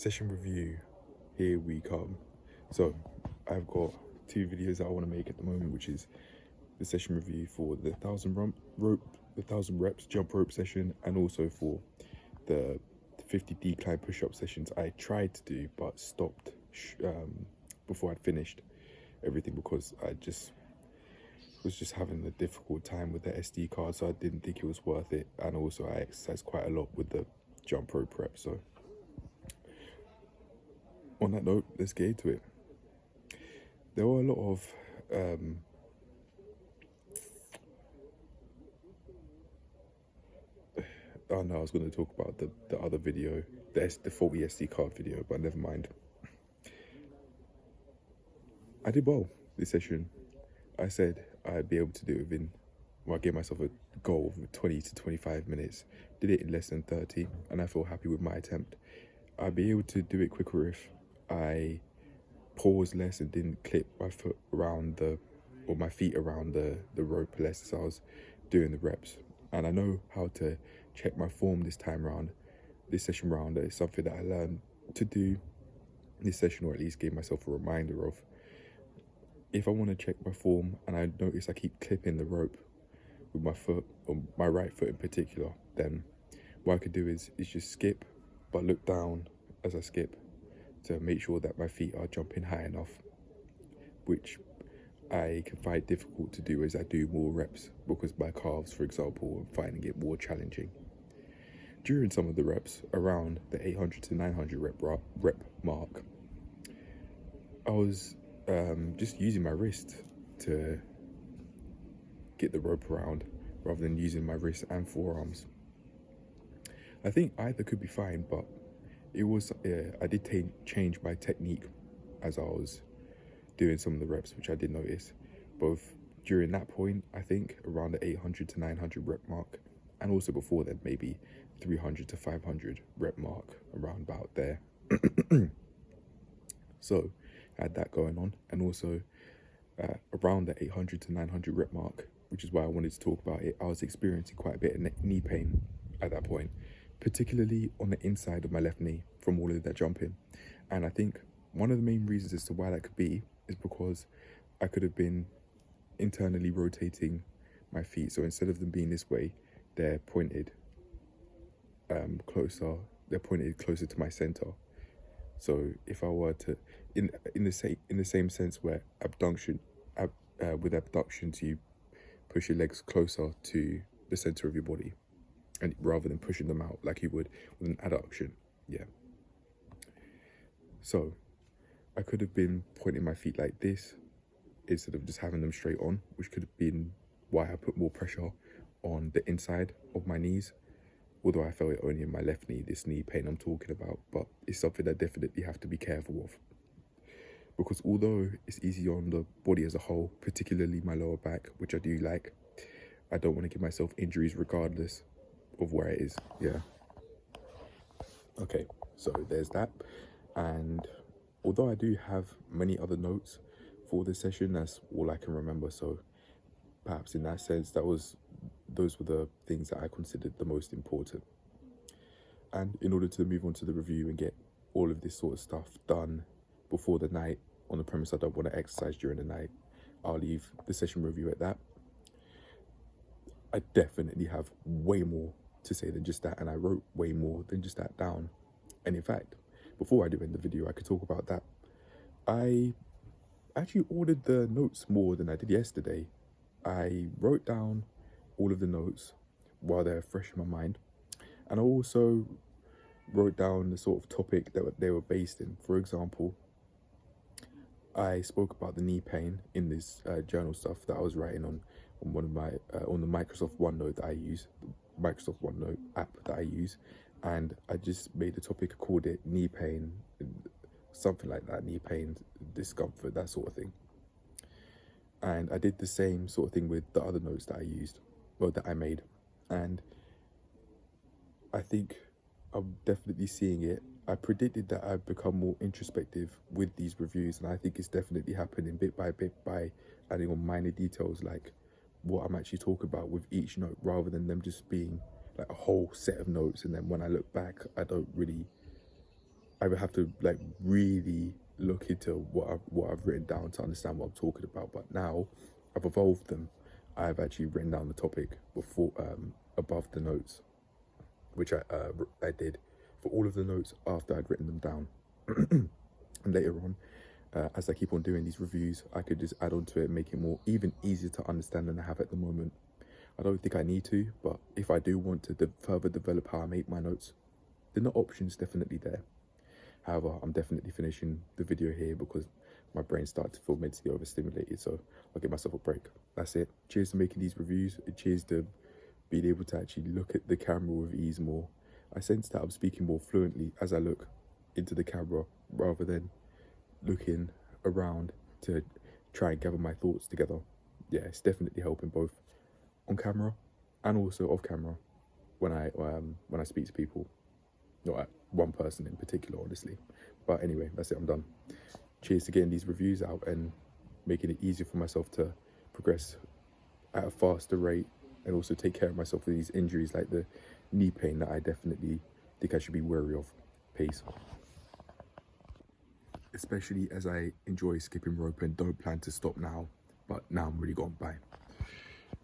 Session review, here we come. So I've got two videos that I want to make at the moment, which is the session review for the 1,000 reps jump rope session, and also for the 50 decline push-up sessions I tried to do but stopped before I'd finished everything because I was just having a difficult time with the SD card, so I didn't think it was worth it. And also I exercised quite a lot with the jump rope prep. So on that note, let's get into it. There were a lot of oh no, I was going to talk about the other video, the faulty SD card video, but never mind. I did well this session. I said I'd be able to do it within, well, I gave myself a goal of 20 to 25 minutes. Did it in less than 30, and I feel happy with my attempt. I'd be able to do it quicker if I paused less and didn't clip my foot around my feet around the rope less as I was doing the reps. And I know how to check my form this session round. It's something that I learned to do this session, or at least gave myself a reminder of. If I want to check my form and I notice I keep clipping the rope with my foot, or my right foot in particular, then what I could do is just skip, but look down as I skip to make sure that my feet are jumping high enough, which I can find difficult to do as I do more reps, because my calves, for example, I'm finding it more challenging. During some of the reps, around the 800 to 900 rep mark, I was just using my wrist to get the rope around rather than using my wrist and forearms. I think either could be fine, but it was I did change my technique as I was doing some of the reps, which I did notice both during that point, I think around the 800 to 900 rep mark, and also before then, maybe 300 to 500 rep mark, around about there. So I had that going on, and also around the 800 to 900 rep mark, which is why I wanted to talk about it, I was experiencing quite a bit of knee pain at that point, particularly on the inside of my left knee from all of that jumping. And I think one of the main reasons as to why that could be is because I could have been internally rotating my feet. So instead of them being this way, they're pointed closer to my center. So if I were to, in the same sense where with abductions you push your legs closer to the center of your body, and rather than pushing them out like you would with an adduction. Yeah. So I could have been pointing my feet like this instead of just having them straight on, which could have been why I put more pressure on the inside of my knees. Although I felt it only in my left knee, this knee pain I'm talking about, but it's something I definitely have to be careful of. Because although it's easy on the body as a whole, particularly my lower back, which I do like, I don't want to give myself injuries regardless of where it is. Yeah. Okay, so there's that. And although I do have many other notes for this session, that's all I can remember. So perhaps in that sense, those were the things that I considered the most important. And in order to move on to the review and get all of this sort of stuff done before the night, on the premise I don't want to exercise during the night, I'll leave the session review at that. I definitely have way more to say than just that, and I wrote way more than just that down. And in fact, before I do end the video, I could talk about that. I actually ordered the notes more than I did yesterday. I wrote down all of the notes while they're fresh in my mind, and I also wrote down the sort of topic that they were based in. For example, I spoke about the knee pain in this journal stuff that I was writing on one of my on the Microsoft OneNote that I use, the Microsoft OneNote app that I use, and I just made the topic, called it knee pain, something like that, knee pain, discomfort, that sort of thing. And I did the same sort of thing with the other notes that I used, or that I made, and I think I'm definitely seeing it. I predicted that I'd become more introspective with these reviews, and I think it's definitely happening bit by bit by adding on minor details like what I'm actually talking about with each note, rather than them just being like a whole set of notes, and then when I look back, I I would have to like really look into what I've written down to understand what I'm talking about. But now I've evolved them. I've actually written down the topic before above the notes, which I did for all of the notes after I'd written them down. And later on, as I keep on doing these reviews, I could just add on to it, make it more even easier to understand than I have at the moment. I don't think I need to, but if I do want to further develop how I make my notes, then the option's definitely there. However, I'm definitely finishing the video here because my brain started to feel mentally overstimulated, so I'll give myself a break. That's it. Cheers to making these reviews. Cheers to being able to actually look at the camera with ease more. I sense that I'm speaking more fluently as I look into the camera rather than looking around to try and gather my thoughts together. Yeah, it's definitely helping both on camera and also off camera when I speak to people. Not one person in particular, honestly. But anyway, that's it, I'm done. Cheers to getting these reviews out and making it easier for myself to progress at a faster rate and also take care of myself with these injuries like the knee pain that I definitely think I should be wary of. Peace. Especially as I enjoy skipping rope and don't plan to stop now, but now I'm really gone. Bye.